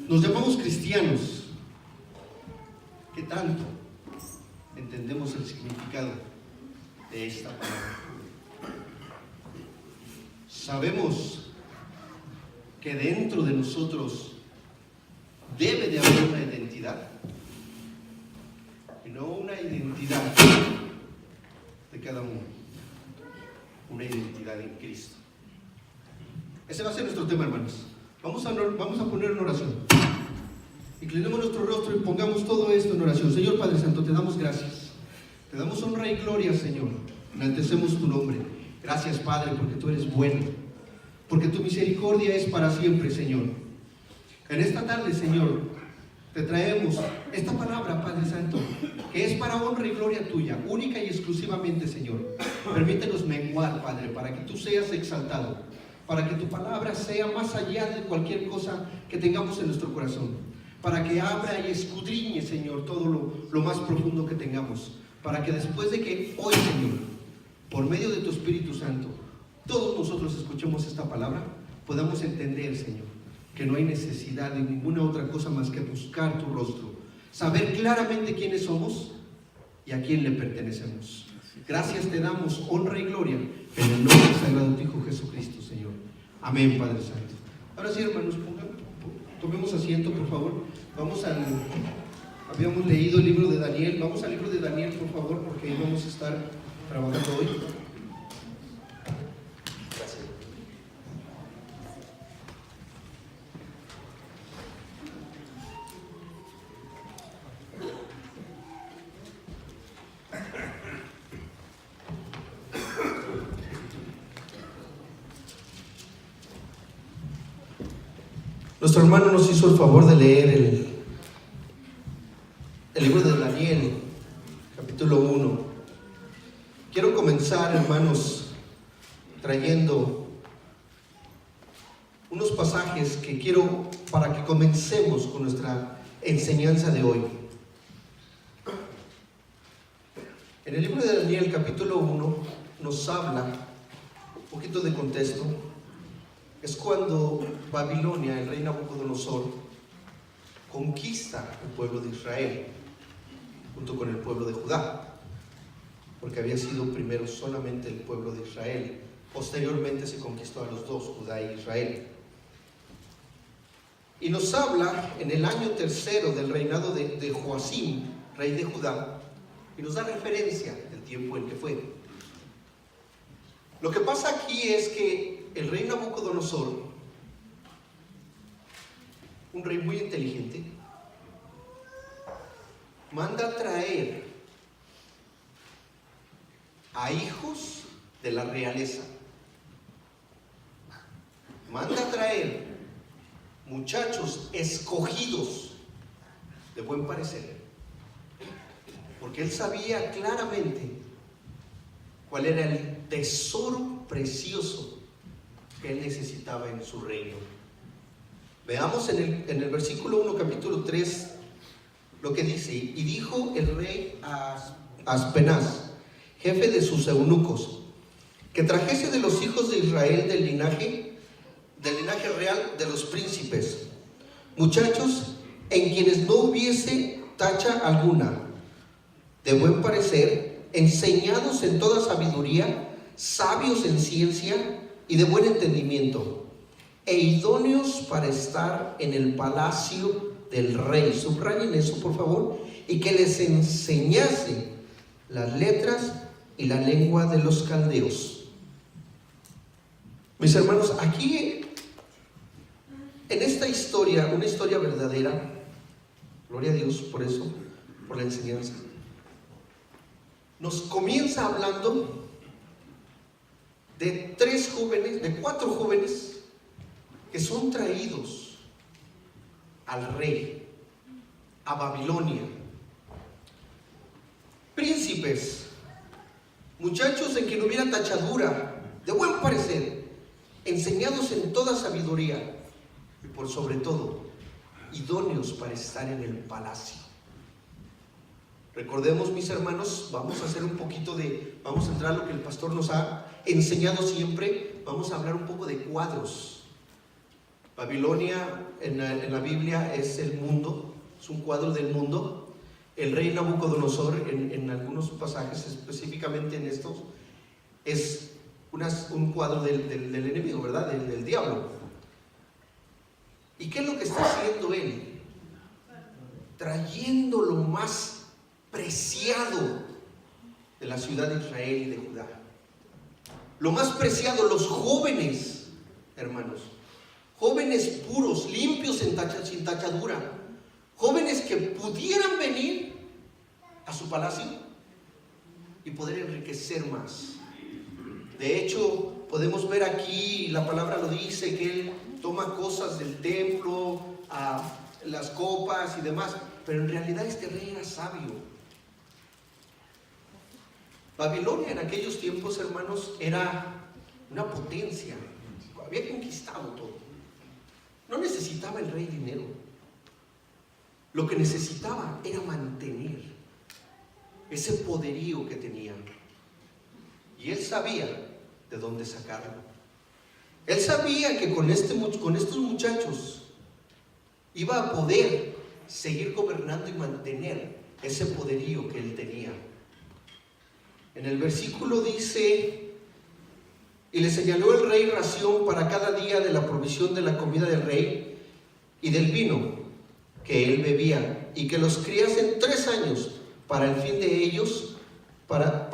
Nos llamamos cristianos. ¿Qué tanto entendemos el significado de esta palabra? Sabemos que dentro de nosotros debe de haber una identidad, y no una identidad de cada uno, una identidad en Cristo. Ese va a ser nuestro tema, hermanos. Vamos a poner en oración. Inclinemos nuestro rostro y pongamos todo esto en oración. Señor Padre Santo, te damos gracias. Te damos honra y gloria, Señor. Enaltecemos tu nombre. Gracias, Padre, porque tú eres bueno. Porque tu misericordia es para siempre, Señor. En esta tarde, Señor, te traemos esta palabra, Padre Santo, que es para honra y gloria tuya, única y exclusivamente, Señor. Permítenos menguar, Padre, para que tú seas exaltado, para que tu palabra sea más allá de cualquier cosa que tengamos en nuestro corazón, para que abra y escudriñe, Señor, todo lo más profundo que tengamos, para que después de que hoy, Señor, por medio de tu Espíritu Santo, todos nosotros escuchemos esta palabra, podamos entender, Señor, que no hay necesidad de ninguna otra cosa más que buscar tu rostro, saber claramente quiénes somos y a quién le pertenecemos. Gracias te damos, honra y gloria, en el nombre sagrado de tu Hijo Jesucristo, Señor. Amén, Padre Santo. Ahora sí, hermanos, tomemos asiento, por favor. Habíamos leído el libro de Daniel. Vamos al libro de Daniel, por favor, porque ahí vamos a estar trabajando hoy. Gracias. Nuestro hermano nos hizo el favor de leer el libro de Daniel, capítulo 1. Quiero comenzar, hermanos, trayendo unos pasajes que quiero para que comencemos con nuestra enseñanza de hoy. En el libro de Daniel, capítulo 1, nos habla un poquito de contexto. Es cuando Babilonia, el rey Nabucodonosor, conquista el pueblo de Israel junto con el pueblo de Judá, porque había sido primero solamente el pueblo de Israel. Posteriormente se conquistó a los dos, Judá e Israel. Y nos habla en el año tercero del reinado de Joacim, rey de Judá, y nos da referencia del tiempo en que fue. Lo que pasa aquí es que el rey Nabucodonosor, un rey muy inteligente, manda a traer a hijos de la realeza, manda a traer muchachos escogidos de buen parecer, porque él sabía claramente cuál era el tesoro precioso que él necesitaba en su reino. Veamos en el versículo 1, capítulo 3, lo que dice: y dijo el rey a Aspenaz, jefe de sus eunucos, que trajese de los hijos de Israel del linaje real de los príncipes, muchachos en quienes no hubiese tacha alguna, de buen parecer, enseñados en toda sabiduría, sabios en ciencia y de buen entendimiento, e idóneos para estar en el palacio del rey. Subrayen eso, por favor. Y que les enseñase las letras y la lengua de los caldeos. Mis hermanos, aquí en esta historia, una historia verdadera, gloria a Dios por eso, por la enseñanza, nos comienza hablando de cuatro jóvenes que son traídos al rey, a Babilonia. Príncipes, muchachos en quien hubiera tachadura, de buen parecer, enseñados en toda sabiduría y por sobre todo, idóneos para estar en el palacio. Recordemos, mis hermanos, vamos a entrar a lo que el pastor nos ha enseñado siempre. Vamos a hablar un poco de cuadros. Babilonia en la Biblia es el mundo, es un cuadro del mundo. El rey Nabucodonosor, en algunos pasajes, específicamente en estos, es un cuadro del enemigo, ¿verdad? Del diablo. ¿Y qué es lo que está haciendo él? Trayendo lo más preciado de la ciudad de Israel y de Judá. Lo más preciado, los jóvenes, hermanos. Jóvenes puros, limpios, sin tachadura. Jóvenes que pudieran venir a su palacio y poder enriquecer más. De hecho, podemos ver aquí, la palabra lo dice, que él toma cosas del templo, las copas y demás, pero en realidad este rey era sabio. Babilonia en aquellos tiempos, hermanos, era una potencia, había conquistado todo. No necesitaba el rey dinero, lo que necesitaba era mantener ese poderío que tenía. Y él sabía de dónde sacarlo. Él sabía que con estos muchachos iba a poder seguir gobernando y mantener ese poderío que él tenía. En el versículo dice: y le señaló el rey ración para cada día de la provisión de la comida del rey y del vino que él bebía, y que los criasen 3 años para el fin de ellos, para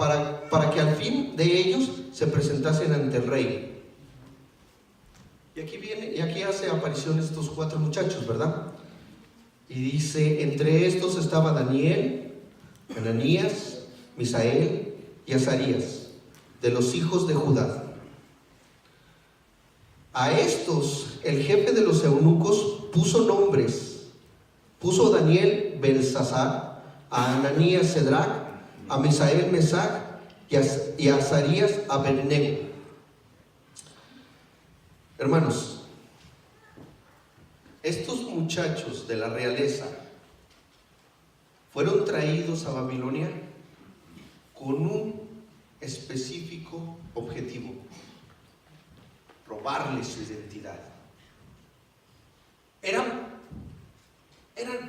que al fin de ellos se presentasen ante el rey. Y aquí hace aparición estos 4 muchachos, ¿verdad? Y dice: entre estos estaba Daniel, Ananías, Misael y Azarías, de los hijos de Judá. A estos el jefe de los eunucos puso nombres. Puso a Daniel Belsasar, a Ananías Cedrac, a Misael Mesac y a Azarías Abednego. Hermanos, estos muchachos de la realeza fueron traídos a Babilonia con un específico objetivo: robarles su identidad. Eran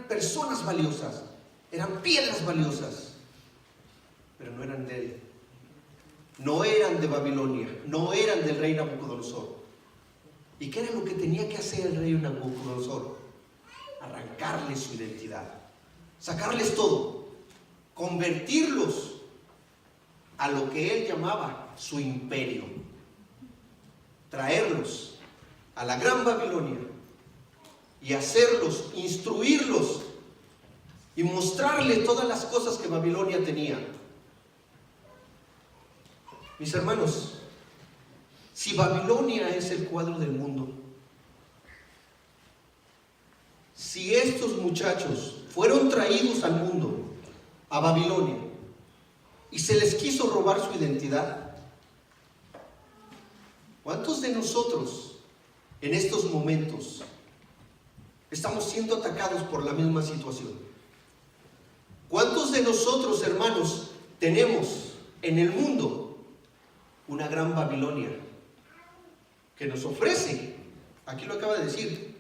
personas valiosas, eran piedras valiosas, pero no eran de él, no eran de Babilonia, no eran del rey Nabucodonosor. ¿Y qué era lo que tenía que hacer el rey Nabucodonosor? Arrancarles su identidad, sacarles todo, convertirlos a lo que él llamaba su imperio, traerlos a la gran Babilonia y hacerlos, instruirlos y mostrarles todas las cosas que Babilonia tenía. Mis hermanos, si Babilonia es el cuadro del mundo, si estos muchachos fueron traídos al mundo, a Babilonia, y se les quiso robar su identidad, ¿cuántos de nosotros en estos momentos estamos siendo atacados por la misma situación? ¿Cuántos de nosotros, hermanos, tenemos en el mundo una gran Babilonia que nos ofrece, aquí lo acaba de decir,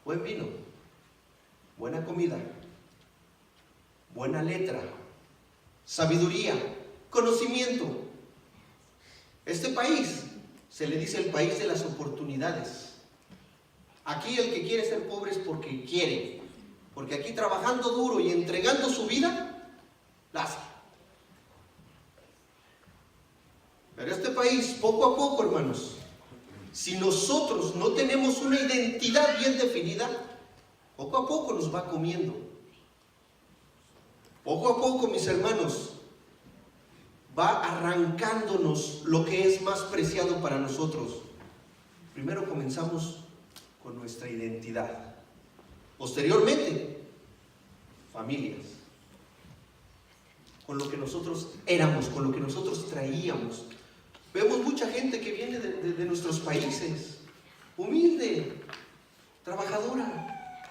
buen vino, buena comida, buena letra, sabiduría, conocimiento? Este país se le dice el país de las oportunidades. Aquí el que quiere ser pobre es porque quiere, porque aquí trabajando duro y entregando su vida, la hace. Pero este país, poco a poco, hermanos, si nosotros no tenemos una identidad bien definida, poco a poco nos va comiendo. Poco a poco, mis hermanos, va arrancándonos lo que es más preciado para nosotros. Primero comenzamos con nuestra identidad. Posteriormente, familias. Con lo que nosotros éramos, con lo que nosotros traíamos. Vemos mucha gente que viene de nuestros países, humilde, trabajadora,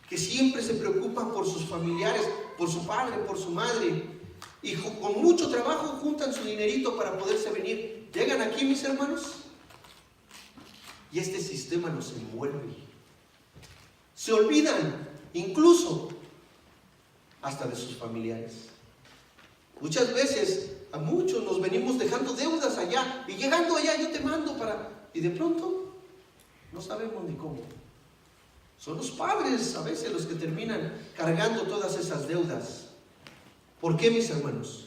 que siempre se preocupan por sus familiares, por su padre, por su madre, y con mucho trabajo juntan su dinerito para poderse venir. Llegan aquí, mis hermanos, y este sistema los envuelve. Se olvidan incluso hasta de sus familiares. Muchas veces a muchos nos venimos dejando deudas allá y llegando allá yo te mando y de pronto no sabemos ni cómo. Son los padres a veces los que terminan cargando todas esas deudas. ¿Por qué, mis hermanos?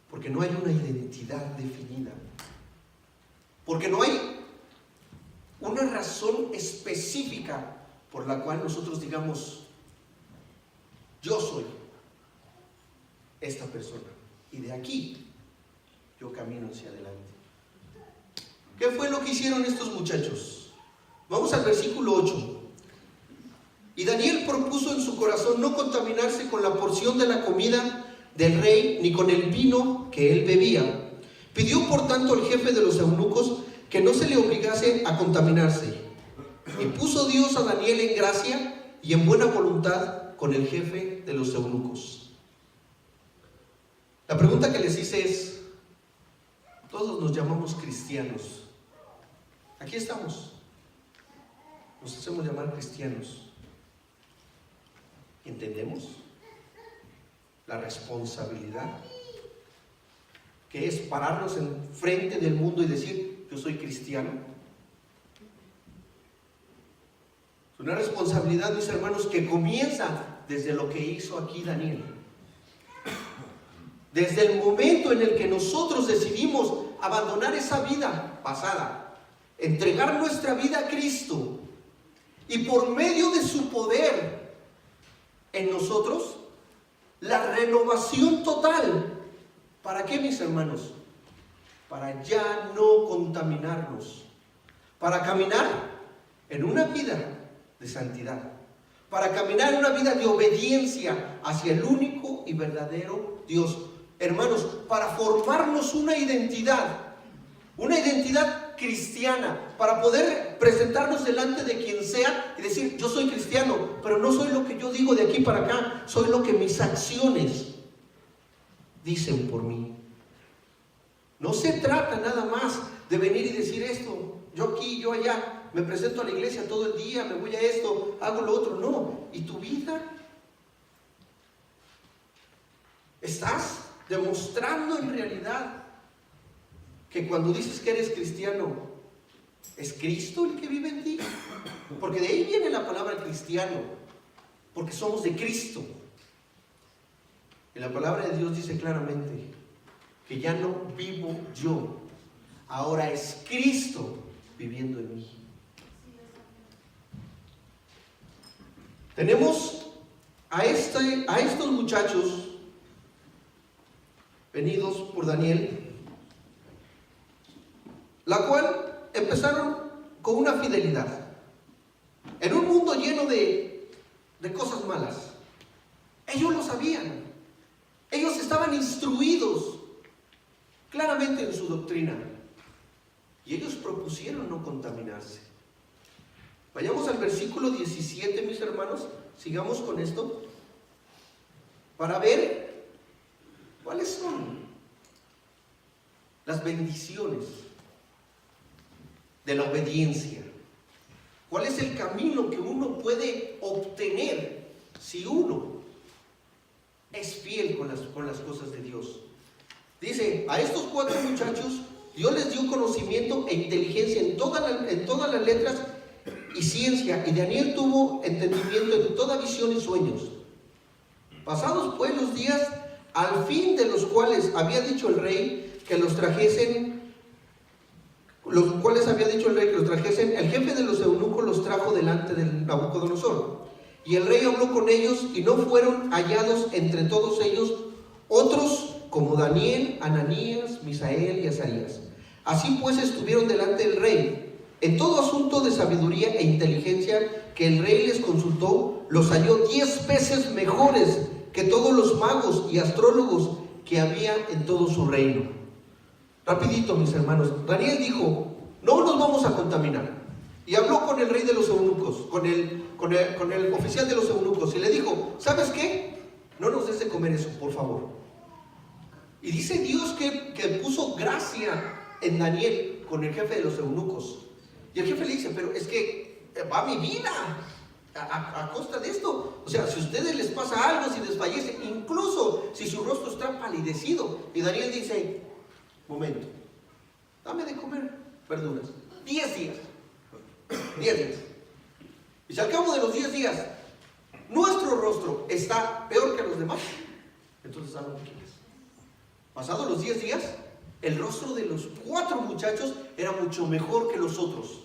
Porque no hay una identidad definida. Porque no hay una razón específica por la cual nosotros digamos, yo soy esta persona y de aquí yo camino hacia adelante. ¿Qué fue lo que hicieron estos muchachos? Vamos al versículo 8. Y Daniel propuso en su corazón no contaminarse con la porción de la comida del rey ni con el vino que él bebía. Pidió por tanto al jefe de los eunucos que no se le obligase a contaminarse. Y puso Dios a Daniel en gracia y en buena voluntad con el jefe de los eunucos. La pregunta que les hice es, todos nos llamamos cristianos. Aquí estamos. Nos hacemos llamar cristianos. ¿Entendemos la responsabilidad que es pararnos en frente del mundo y decir, yo soy cristiano? Es una responsabilidad, mis hermanos, que comienza desde lo que hizo aquí Daniel. Desde el momento en el que nosotros decidimos abandonar esa vida pasada, entregar nuestra vida a Cristo, y por medio de su poder en nosotros, la renovación total. ¿Para qué, mis hermanos? Para ya no contaminarnos, para caminar en una vida de santidad, para caminar en una vida de obediencia hacia el único y verdadero Dios. Hermanos, para formarnos una identidad cristiana, para poder presentarnos delante de quien sea y decir, yo soy cristiano, pero no soy lo que yo digo de aquí para acá, soy lo que mis acciones dicen por mí. No se trata nada más de venir y decir esto, yo aquí, yo allá, me presento a la iglesia todo el día, me voy a esto, hago lo otro. No, ¿y tu vida? ¿Estás demostrando en realidad que cuando dices que eres cristiano, es Cristo el que vive en ti? Porque de ahí viene la palabra cristiano, porque somos de Cristo. Y la palabra de Dios dice claramente que ya no vivo yo, ahora es Cristo viviendo en mí. Tenemos a estos muchachos venidos por Daniel, la cual empezaron con una fidelidad en un mundo lleno de cosas malas. Ellos lo sabían, ellos estaban instruidos claramente en su doctrina y ellos propusieron no contaminarse. Vayamos al versículo 17, mis hermanos, sigamos con esto para ver cuáles son las bendiciones de la obediencia. ¿Cuál es el camino que uno puede obtener si uno es fiel con las cosas de Dios? Dice, a estos 4 muchachos Dios les dio conocimiento e inteligencia en todas las letras y ciencia, y Daniel tuvo entendimiento en toda visión y sueños. Pasados pues los días, al fin de los cuales había dicho el rey que los trajesen, el jefe de los eunucos los trajo delante del Nabucodonosor. Y el rey habló con ellos, y no fueron hallados entre todos ellos otros como Daniel, Ananías, Misael y Azarías. Así pues estuvieron delante del rey. En todo asunto de sabiduría e inteligencia que el rey les consultó, los halló 10 veces mejores que todos los magos y astrólogos que había en todo su reino. Rapidito, mis hermanos, Daniel dijo, no nos vamos a contaminar. Y habló con el rey de los eunucos, con el oficial de los eunucos, y le dijo, ¿sabes qué? No nos des de comer eso, por favor. Y dice Dios que puso gracia en Daniel con el jefe de los eunucos. Y el jefe le dice, pero es que va mi vida a costa de esto. O sea, si a ustedes les pasa algo, si desfallece, incluso si su rostro está palidecido. Y Daniel dice, momento, dame de comer verduras. 10 días. 10 días. Y si al cabo de los 10 días nuestro rostro está peor que los demás, entonces haz lo que quieras. Pasados los 10 días, el rostro de los 4 muchachos era mucho mejor que los otros.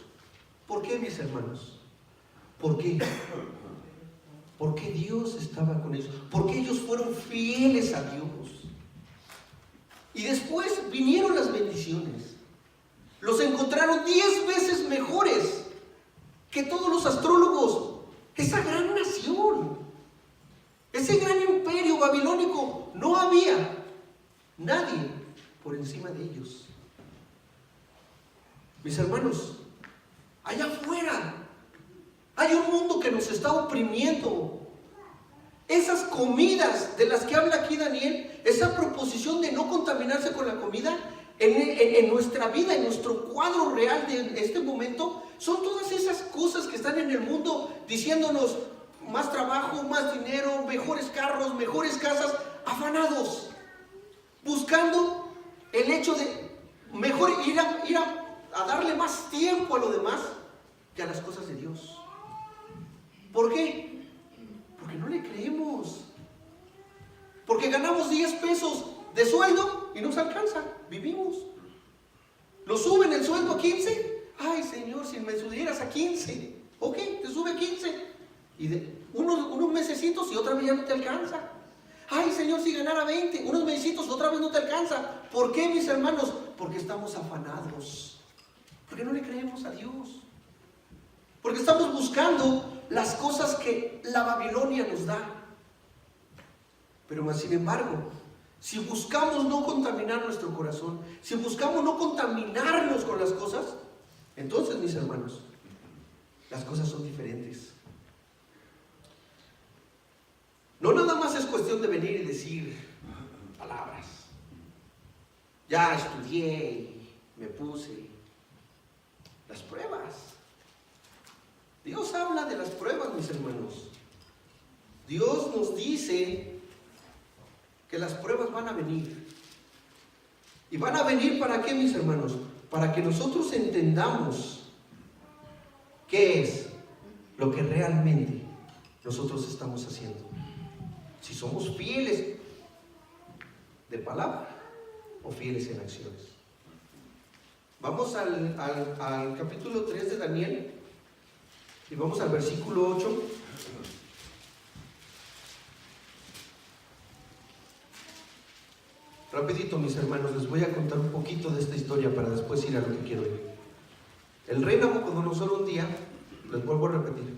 ¿Por qué, mis hermanos? ¿Por qué? Porque Dios estaba con ellos. Porque ellos fueron fieles a Dios. Y después vinieron las bendiciones. Los encontraron 10 veces mejores que todos los astrólogos. Esa gran nación, ese gran imperio babilónico, no había nadie por encima de ellos. Mis hermanos, allá afuera hay un mundo que nos está oprimiendo. Esas comidas de las que habla aquí Daniel, esa proposición de no contaminarse con la comida, en nuestra vida, en nuestro cuadro real de este momento, son todas esas cosas que están en el mundo diciéndonos más trabajo, más dinero, mejores carros, mejores casas, afanados, buscando el hecho de mejor ir a darle más tiempo a lo demás que a las cosas de Dios. ¿Por qué? Porque no le creemos. Porque ganamos 10 pesos de sueldo y nos alcanza, vivimos. Nos suben el sueldo a 15. Ay, Señor, si me subieras a 15. Ok, te sube a 15. Y de unos mesecitos y otra vez ya no te alcanza. Ay, Señor, si ganara 20, unos mesecitos otra vez no te alcanza. ¿Por qué, mis hermanos? Porque estamos afanados. Porque no le creemos a Dios. Porque estamos buscando las cosas que la Babilonia nos da. Pero más sin embargo, si buscamos no contaminar nuestro corazón, si buscamos no contaminarnos con las cosas, entonces, mis hermanos, las cosas son diferentes. No nada más es cuestión de venir y decir palabras. Ya estudié y me puse. Las pruebas. Dios habla de las pruebas, mis hermanos. Dios nos dice que las pruebas van a venir. ¿Y van a venir para qué, mis hermanos? Para que nosotros entendamos qué es lo que realmente nosotros estamos haciendo. Si somos fieles de palabra o fieles en acciones. Vamos al capítulo 3 de Daniel y vamos al versículo 8. Rapidito, mis hermanos, les voy a contar un poquito de esta historia para después ir a lo que quiero ir. El rey Nabucodonosor un día, les vuelvo a repetir,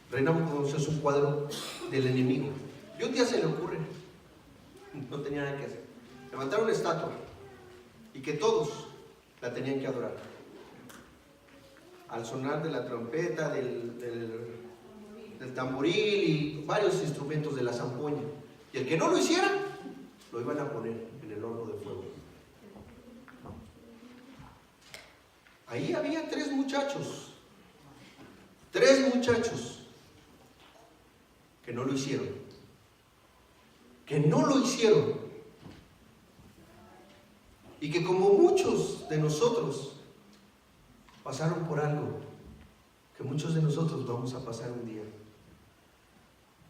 el rey Nabucodonosor es un cuadro del enemigo. Y un día se le ocurre, no tenía nada que hacer, levantar una estatua y que todos la tenían que adorar. Al sonar de la trompeta, del tamboril y varios instrumentos de la zampoña. Y el que no lo hiciera, lo iban a poner en el horno de fuego. Ahí había 3 muchachos. 3 muchachos que no lo hicieron. Que no lo hicieron. Y que como muchos de nosotros pasaron por algo que muchos de nosotros vamos a pasar un día.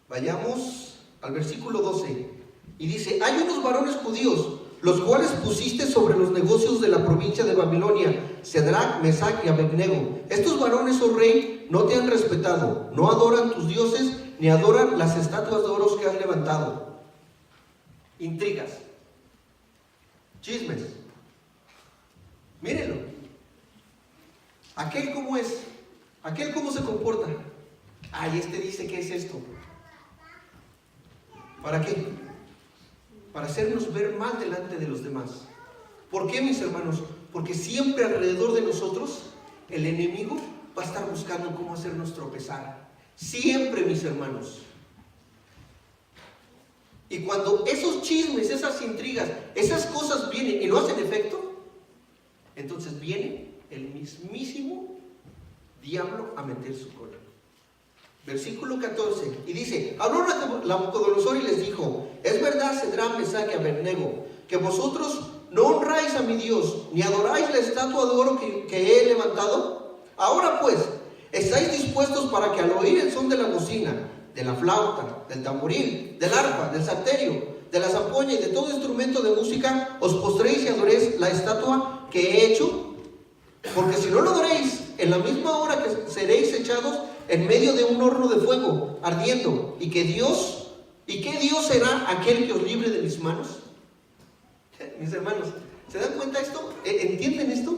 Vayamos al versículo 12. Y dice, hay unos varones judíos, los cuales pusiste sobre los negocios de la provincia de Babilonia, Sadrach, Mesach y Abednego. Estos varones, oh rey, no te han respetado, no adoran tus dioses, ni adoran las estatuas de oro que has levantado. Intrigas, chismes. Mírenlo. Aquel cómo es, aquel cómo se comporta. Ay, este dice que es esto. ¿Para qué? Para hacernos ver mal delante de los demás. ¿Por qué, mis hermanos? Porque siempre alrededor de nosotros el enemigo va a estar buscando cómo hacernos tropezar. Siempre, mis hermanos. Y cuando esos chismes, esas intrigas, esas cosas vienen y no hacen efecto, entonces viene el mismísimo diablo a meter su cola. Versículo 14, y dice: habló Nabucodonosor y les dijo: es verdad, Cedrac, Mesac y Abednego, que vosotros no honráis a mi Dios, ni adoráis la estatua de oro que he levantado. Ahora pues, ¿estáis dispuestos para que al oír el son de la bocina, de la flauta, del tamboril, del arpa, del salterio, de la zampoña y de todo instrumento de música, os postréis y adoréis la estatua que he hecho? Porque si no lo adoréis, en la misma hora que seréis echados en medio de un horno de fuego ardiendo, ¿y qué Dios será aquel que os libre de mis manos? Mis hermanos, ¿se dan cuenta esto? ¿Entienden esto?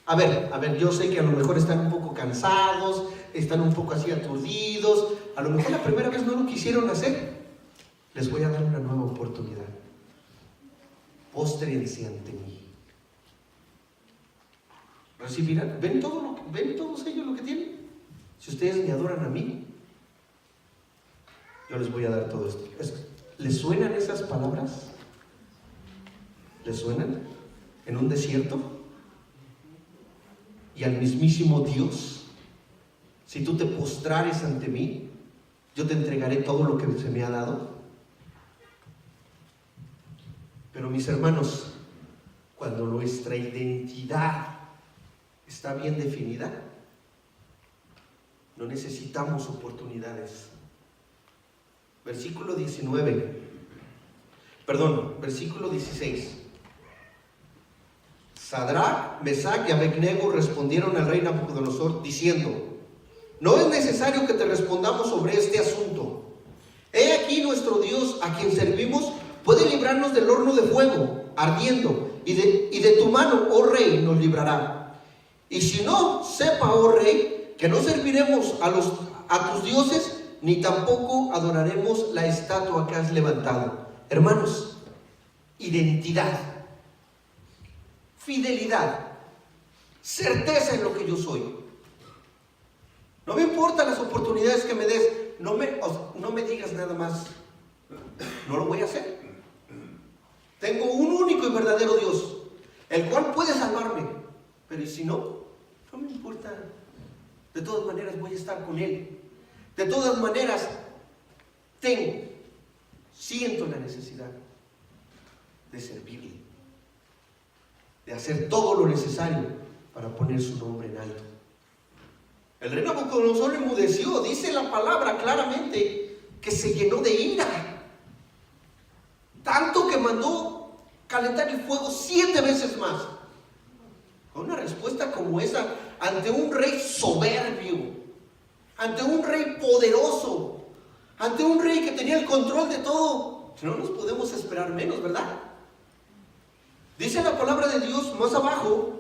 A ver, yo sé que a lo mejor están un poco cansados, están un poco así aturdidos, a lo mejor la primera vez no lo quisieron hacer. Les voy a dar una nueva oportunidad. Póstrense ante mí. ¿Recibirán? ¿Ven todos ellos lo que tienen? Si ustedes me adoran a mí, yo les voy a dar todo esto. ¿Les suenan esas palabras? ¿Les suenan? ¿En un desierto? Y al mismísimo Dios: si tú te postrares ante mí, yo te entregaré todo lo que se me ha dado. Pero mis hermanos, cuando nuestra identidad está bien definida, no necesitamos oportunidades. Versículo 16. Sadrac, Mesac y Abednego respondieron al rey Nabucodonosor diciendo: no es necesario que te respondamos sobre este asunto. He aquí nuestro Dios, a quien servimos, puede librarnos del horno de fuego ardiendo, y de tu mano, oh rey, nos librará. Y si no, sepa, oh rey, que no serviremos a tus dioses, ni tampoco adoraremos la estatua que has levantado. Hermanos, identidad, fidelidad, certeza en lo que yo soy. No me importan las oportunidades que me des, no me digas nada más, no lo voy a hacer. Tengo un único y verdadero Dios, el cual puede salvarme, pero ¿y si no? No me importa. De todas maneras voy a estar con Él. De todas maneras siento la necesidad de servirle, de hacer todo lo necesario para poner su nombre en alto. El rey Nabucodonosor enmudeció, dice la palabra claramente que se llenó de ira, tanto que mandó calentar el fuego 7 veces más. Con una respuesta como esa, ante un rey soberbio, ante un rey poderoso, ante un rey que tenía el control de todo, no nos podemos esperar menos, ¿verdad? Dice la palabra de Dios más abajo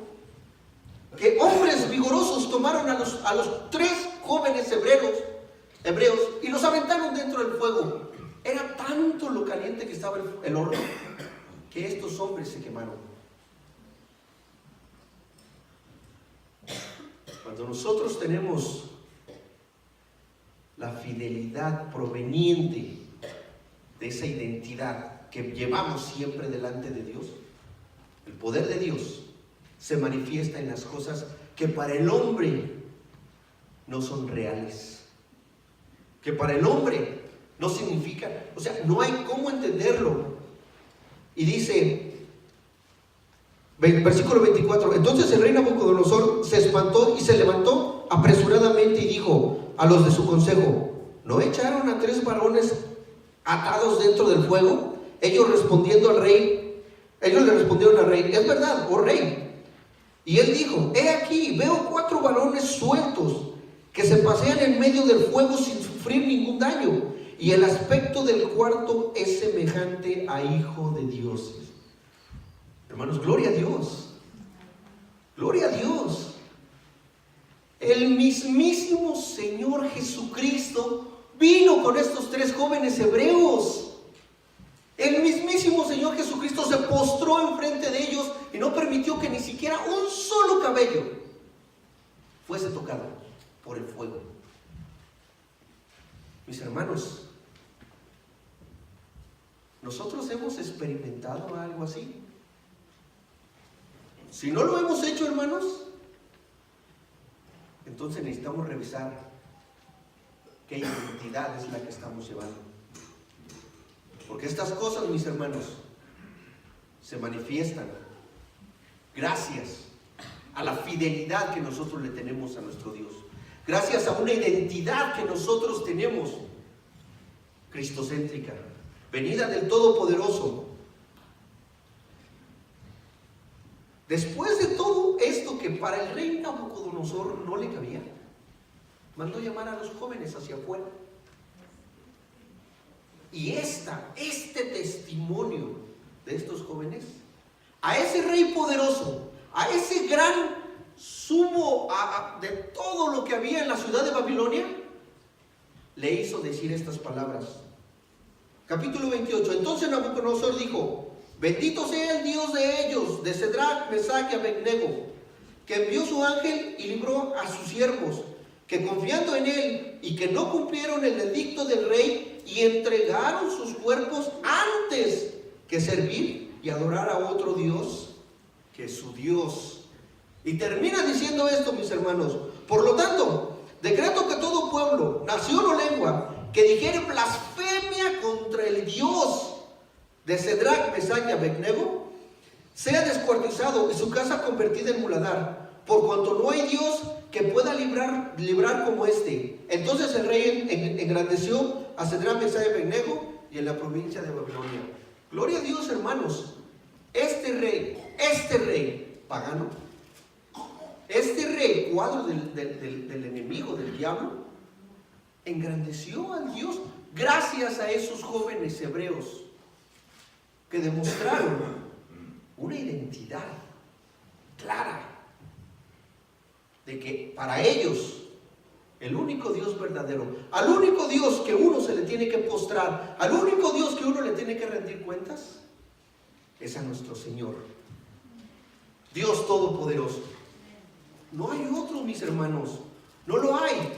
que hombres vigorosos tomaron a los 3 jóvenes hebreos y los aventaron dentro del fuego. Era tanto lo caliente que estaba el horno que estos hombres se quemaron. Cuando nosotros tenemos la fidelidad proveniente de esa identidad que llevamos siempre delante de Dios, el poder de Dios se manifiesta en las cosas que para el hombre no son reales, que para el hombre no significa, o sea, no hay cómo entenderlo. Y dice, versículo 24: entonces el rey Nabucodonosor se espantó y se levantó apresuradamente y dijo a los de su consejo: ¿no echaron a 3 varones atados dentro del fuego? Ellos le respondieron al rey: es verdad, oh rey. Y él dijo: he aquí, veo 4 varones sueltos que se pasean en medio del fuego sin sufrir ningún daño, y el aspecto del cuarto es semejante a hijo de dioses. Hermanos, gloria a Dios, gloria a Dios. El mismísimo Señor Jesucristo vino con estos 3 jóvenes hebreos. El mismísimo Señor Jesucristo se postró enfrente de ellos y no permitió que ni siquiera un solo cabello fuese tocado por el fuego. Mis hermanos, ¿nosotros hemos experimentado algo así? Si no lo hemos hecho, hermanos, entonces necesitamos revisar qué identidad es la que estamos llevando. Porque estas cosas, mis hermanos, se manifiestan gracias a la fidelidad que nosotros le tenemos a nuestro Dios. Gracias a una identidad que nosotros tenemos, cristocéntrica, venida del Todopoderoso. Después de todo esto que para el rey Nabucodonosor no le cabía, mandó llamar a los jóvenes hacia afuera. Y este testimonio de estos jóvenes, a ese rey poderoso, a ese gran sumo de todo lo que había en la ciudad de Babilonia, le hizo decir estas palabras. Capítulo 28. Entonces Nabucodonosor dijo: bendito sea el Dios de ellos, de Cedrac, Mesac y Abednego, que envió su ángel y libró a sus siervos, que confiando en él y que no cumplieron el edicto del rey y entregaron sus cuerpos antes que servir y adorar a otro Dios que su Dios. Y termina diciendo esto, mis hermanos: por lo tanto, decreto que todo pueblo, nación o lengua que dijere blasfemia contra el Dios de Cedrac, Mesac y Abednego sea descuartizado y su casa convertida en muladar, por cuanto no hay Dios que pueda librar como este. Entonces el rey engrandeció a Cedrac, Mesac y Abednego y en la provincia de Babilonia. Gloria a Dios, hermanos. Este rey pagano, este rey cuadro del enemigo, del diablo, engrandeció al Dios gracias a esos jóvenes hebreos que demostraron una identidad clara de que para ellos el único Dios verdadero, al único Dios que uno se le tiene que postrar, al único Dios que uno le tiene que rendir cuentas, es a nuestro Señor, Dios Todopoderoso. No hay otro, mis hermanos, no lo hay.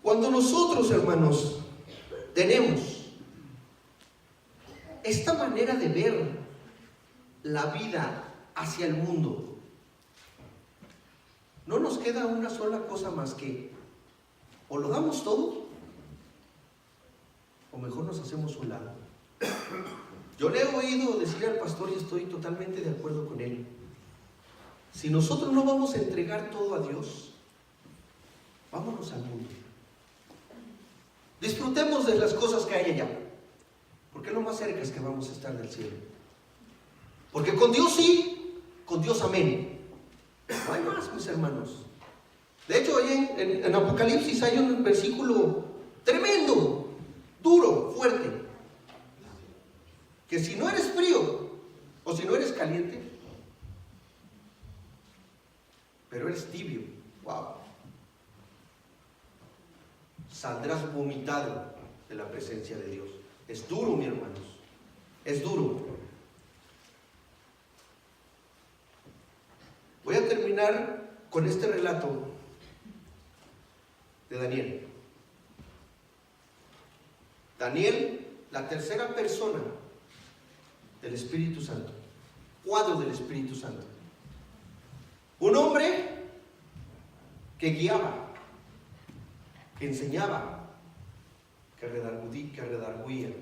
Cuando nosotros, hermanos, tenemos esta manera de ver la vida hacia el mundo, no nos queda una sola cosa más que o lo damos todo o mejor nos hacemos un lado. Yo le he oído decir al pastor y estoy totalmente de acuerdo con él: si nosotros no vamos a entregar todo a Dios, vámonos al mundo. Disfrutemos de las cosas que hay allá, porque lo más cerca es que vamos a estar del cielo. Porque con Dios sí, con Dios amén. No hay más, mis hermanos. De hecho, ahí en Apocalipsis hay un versículo tremendo, duro, fuerte, que si no eres frío o si no eres caliente, pero eres tibio, wow, saldrás vomitado de la presencia de Dios. Es duro, mis hermanos, es duro. Voy a terminar con este relato de Daniel. Daniel, la tercera persona del Espíritu Santo, cuadro del Espíritu Santo. Un hombre que guiaba, que enseñaba, que redarguía.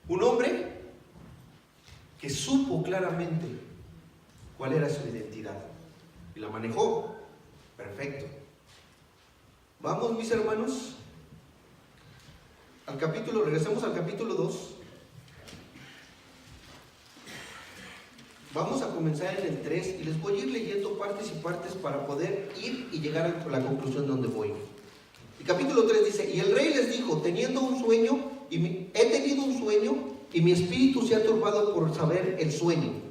Un hombre que supo claramente cuál era su identidad y la manejó perfecto. Vamos, mis hermanos, regresemos al capítulo 2. Vamos a comenzar en el 3 y les voy a ir leyendo partes y partes para poder ir y llegar a la conclusión donde voy. El capítulo 3 dice: y el rey les dijo: he tenido un sueño y mi espíritu se ha turbado por saber el sueño.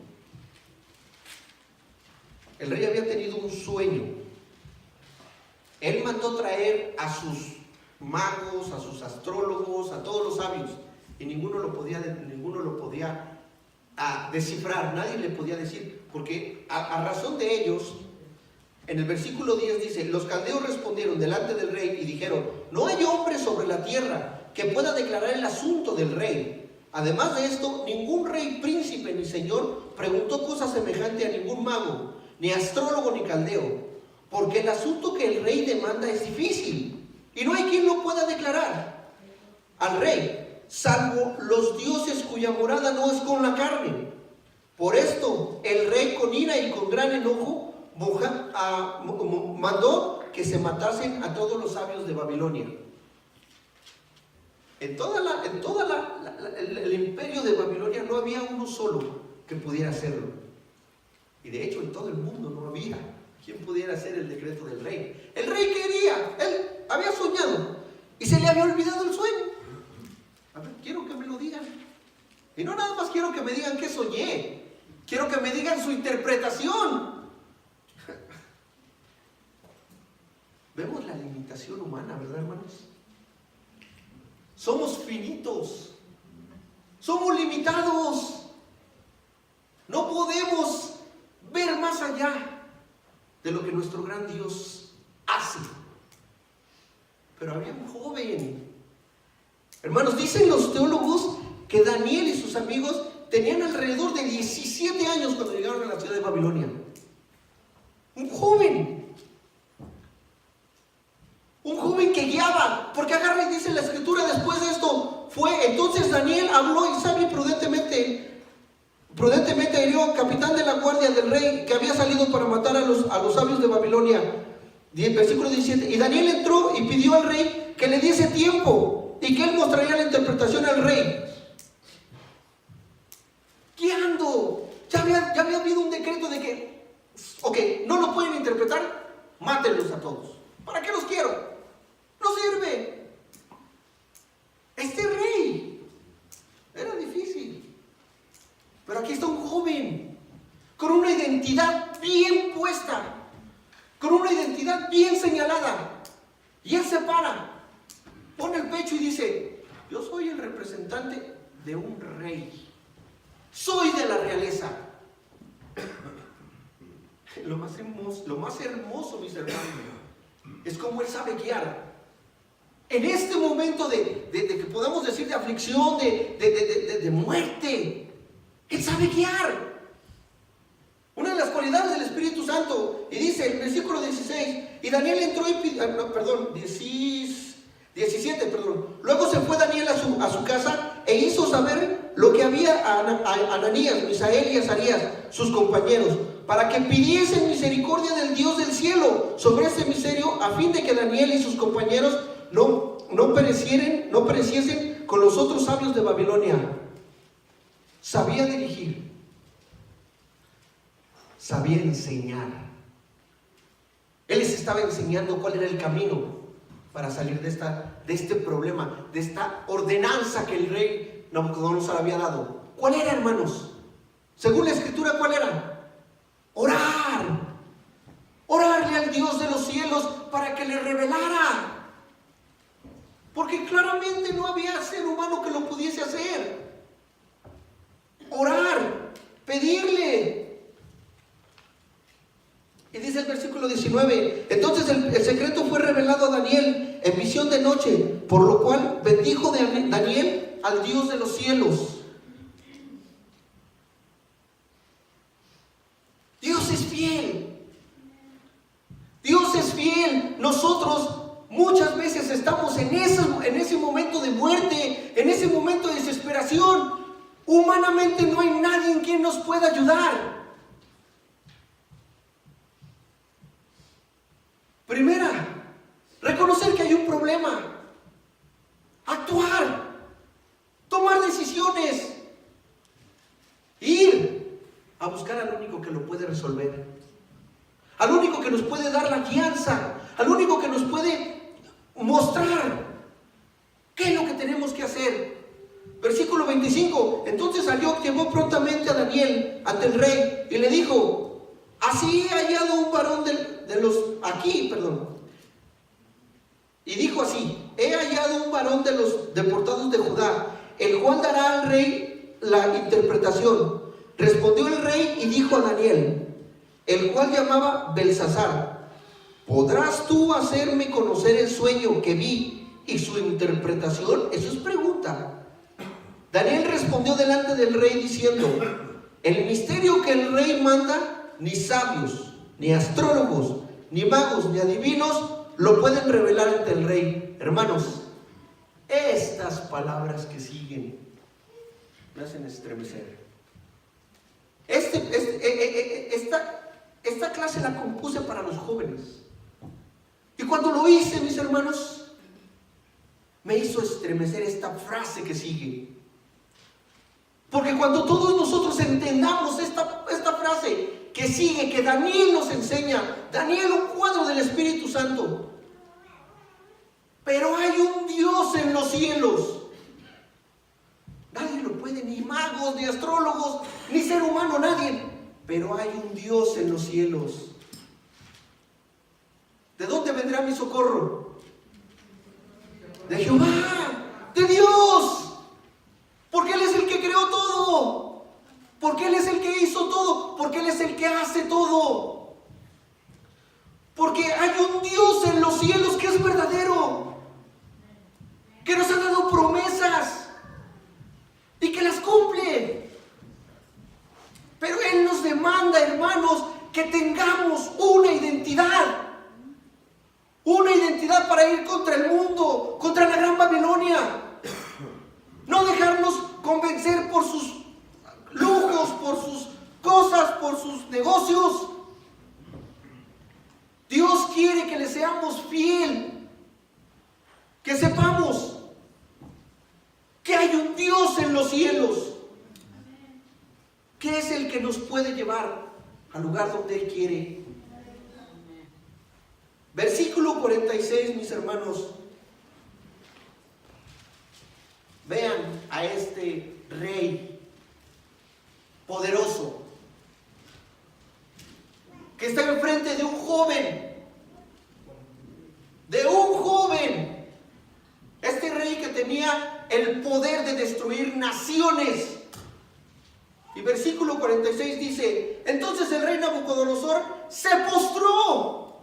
El rey había tenido un sueño. Él mandó traer a sus magos, a sus astrólogos, a todos los sabios, y ninguno lo podía descifrar, nadie le podía decir, porque a razón de ellos, en el versículo 10 dice: los caldeos respondieron delante del rey y dijeron: no hay hombre sobre la tierra que pueda declarar el asunto del rey. Además de esto, ningún rey, príncipe ni señor preguntó cosa semejante a ningún mago, ni astrólogo, ni caldeo, porque el asunto que el rey demanda es difícil, y no hay quien lo pueda declarar al rey, salvo los dioses cuya morada no es con la carne. Por esto, el rey con ira y con gran enojo mandó que se matasen a todos los sabios de Babilonia. En el imperio de Babilonia no había uno solo que pudiera hacerlo. Y de hecho en todo el mundo no había quien pudiera hacer el decreto del rey. El rey quería, él había soñado y se le había olvidado el sueño. A ver, quiero que me lo digan. Y no nada más quiero que me digan qué soñé, quiero que me digan su interpretación. Vemos la limitación humana, ¿verdad, hermanos? Somos finitos, somos limitados, no podemos ver más allá de lo que nuestro gran Dios hace. Pero había un joven, hermanos, dicen los teólogos que Daniel y sus amigos tenían alrededor de 17 años cuando llegaron a la ciudad de Babilonia. Un joven que guiaba, porque agarra y dice la escritura después de esto, entonces Daniel habló y sabio prudentemente hirió al capitán de la guardia del rey que había salido para matar a los sabios de Babilonia. Versículo 17, y Daniel entró y pidió al rey que le diese tiempo y que él mostraría la interpretación al rey. Guiando, ya había habido un decreto de que, no lo pueden interpretar, mátenlos a todos. ¿Para qué los quiero? No sirve. Este rey era difícil. Pero aquí está un joven con una identidad bien puesta, con una identidad bien señalada. Y él se para, pone el pecho y dice: yo soy el representante de un rey. Soy de la realeza. Lo más hermoso, mis hermanos, es como él sabe guiar. En este momento de que podamos decir de aflicción, de muerte, él sabe guiar. Una de las cualidades del Espíritu Santo, y dice el versículo 16, y Daniel entró y pidió, 17, luego se fue Daniel a su casa e hizo saber lo que había a Ananías, Misael y Azarías, sus compañeros, para que pidiesen misericordia del Dios del cielo sobre este misterio, a fin de que Daniel y sus compañeros no pereciesen con los otros sabios de Babilonia. Sabía dirigir, sabía enseñar. Él les estaba enseñando cuál era el camino para salir de este problema, de esta ordenanza que el rey Nabucodonosor había dado. ¿Cuál era, hermanos? Según la escritura, ¿cuál era? Orarle al Dios de los cielos para que le revelara, porque claramente no había ser humano que lo pudiese hacer. Orar, pedirle. Y dice el versículo 19, entonces el secreto fue revelado a Daniel en visión de noche, por lo cual bendijo Daniel al Dios de los cielos. Dios es fiel. Dios es fiel. Nosotros muchas veces estamos en ese momento de muerte, en ese momento de desesperación. Humanamente no hay nadie en quien nos pueda ayudar. Primera, reconocer que hay un problema. Actuar. Tomar decisiones. Ir a buscar al único que lo puede resolver, al único que nos puede dar la guianza, al único que nos puede mostrar qué es lo que tenemos que hacer. Versículo 25, entonces llevó prontamente a Daniel ante el rey y le dijo: así he hallado un varón y dijo así: he hallado un varón de los deportados de Judá, el cual dará al rey la interpretación. Respondió el rey y dijo a Daniel, el cual llamaba Belsasar: ¿podrás tú hacerme conocer el sueño que vi y su interpretación? Eso es pregunta. Daniel respondió delante del rey diciendo: el misterio que el rey manda, ni sabios, ni astrólogos, ni magos, ni adivinos lo pueden revelar ante el rey. Hermanos, estas palabras que siguen me hacen estremecer. Esta clase la compuse para los jóvenes. Y cuando lo hice, mis hermanos, me hizo estremecer esta frase que sigue. Porque cuando todos nosotros entendamos esta frase que sigue, que Daniel nos enseña, Daniel, un cuadro del Espíritu Santo. Pero hay un Dios en los cielos. Nadie lo puede, ni magos, ni astrólogos, ni ser humano, nadie. Pero hay un Dios en los cielos. ¿De dónde vendrá mi socorro? De Jehová, de Dios. Porque Él es el que creó todo. Porque Él es el que hizo todo. Porque Él es el que hace todo. Porque hay un Dios en los cielos que es verdadero. Que nos ha dado promesas. Y que las cumple. Pero Él nos demanda, hermanos, que tengamos una identidad. Una identidad para ir contra el mundo, contra la gran Babilonia. No dejarnos convencer por sus lujos, por sus cosas, por sus negocios. Dios quiere que le seamos fiel. Que sepamos que hay un Dios en los cielos, que es el que nos puede llevar al lugar donde Él quiere. Versículo 46, mis hermanos. Vean a este rey poderoso que está enfrente de un joven. De un joven. Este rey que tenía el poder de destruir naciones. Y versículo 46 dice: entonces el rey Nabucodonosor se postró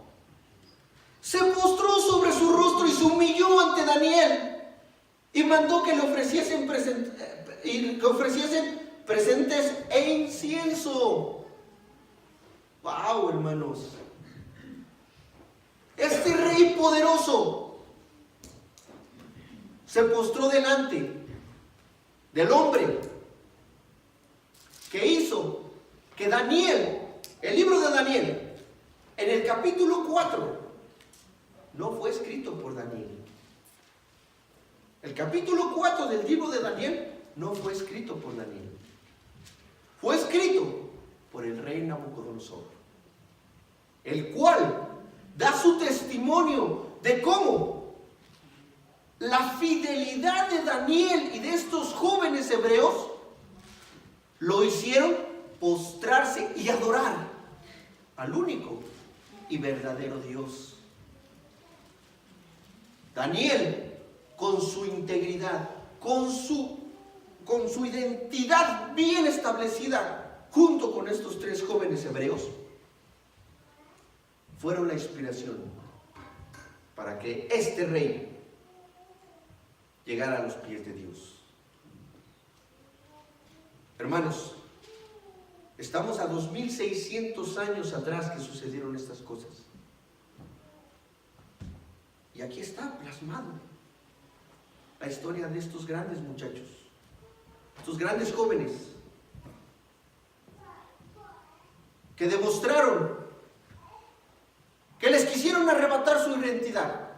sobre su rostro y se humilló ante Daniel y mandó que le ofreciesen presentes e incienso. ¡Wow, hermanos! Este rey poderoso se postró delante del hombre que hizo que Daniel, el libro de Daniel, en el capítulo 4, no fue escrito por Daniel. El capítulo 4 del libro de Daniel no fue escrito por Daniel. Fue escrito por el rey Nabucodonosor, el cual da su testimonio de cómo la fidelidad de Daniel y de estos jóvenes hebreos lo hicieron postrarse y adorar al único y verdadero Dios. Daniel, con su integridad, con su identidad bien establecida, junto con estos tres jóvenes hebreos, fueron la inspiración para que este rey llegara a los pies de Dios. Hermanos, estamos a 2600 años atrás que sucedieron estas cosas. Y aquí está plasmado la historia de estos grandes muchachos, estos grandes jóvenes, que demostraron que les quisieron arrebatar su identidad,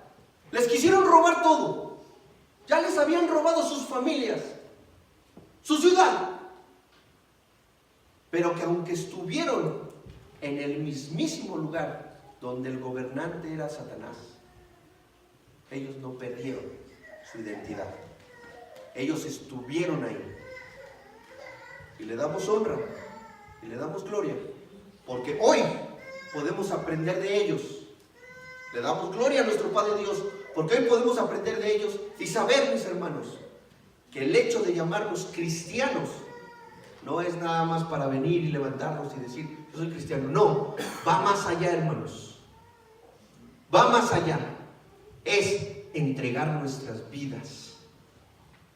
les quisieron robar todo, ya les habían robado sus familias, su ciudad, pero que aunque estuvieron en el mismísimo lugar donde el gobernante era Satanás, ellos no perdieron su identidad. Ellos estuvieron ahí. Y le damos honra y le damos gloria, porque hoy podemos aprender de ellos. Le damos gloria a nuestro Padre Dios, porque hoy podemos aprender de ellos y saber, mis hermanos, que el hecho de llamarnos cristianos no es nada más para venir y levantarnos y decir, yo soy cristiano. No, va más allá, hermanos. Va más allá. Es entregar nuestras vidas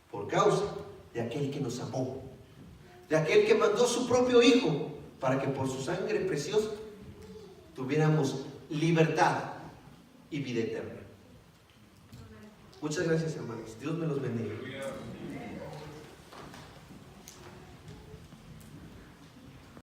por causa de aquel que nos amó, de aquel que mandó a su propio Hijo para que por su sangre preciosa tuviéramos libertad y vida eterna. Muchas gracias, hermanos. Dios me los bendiga.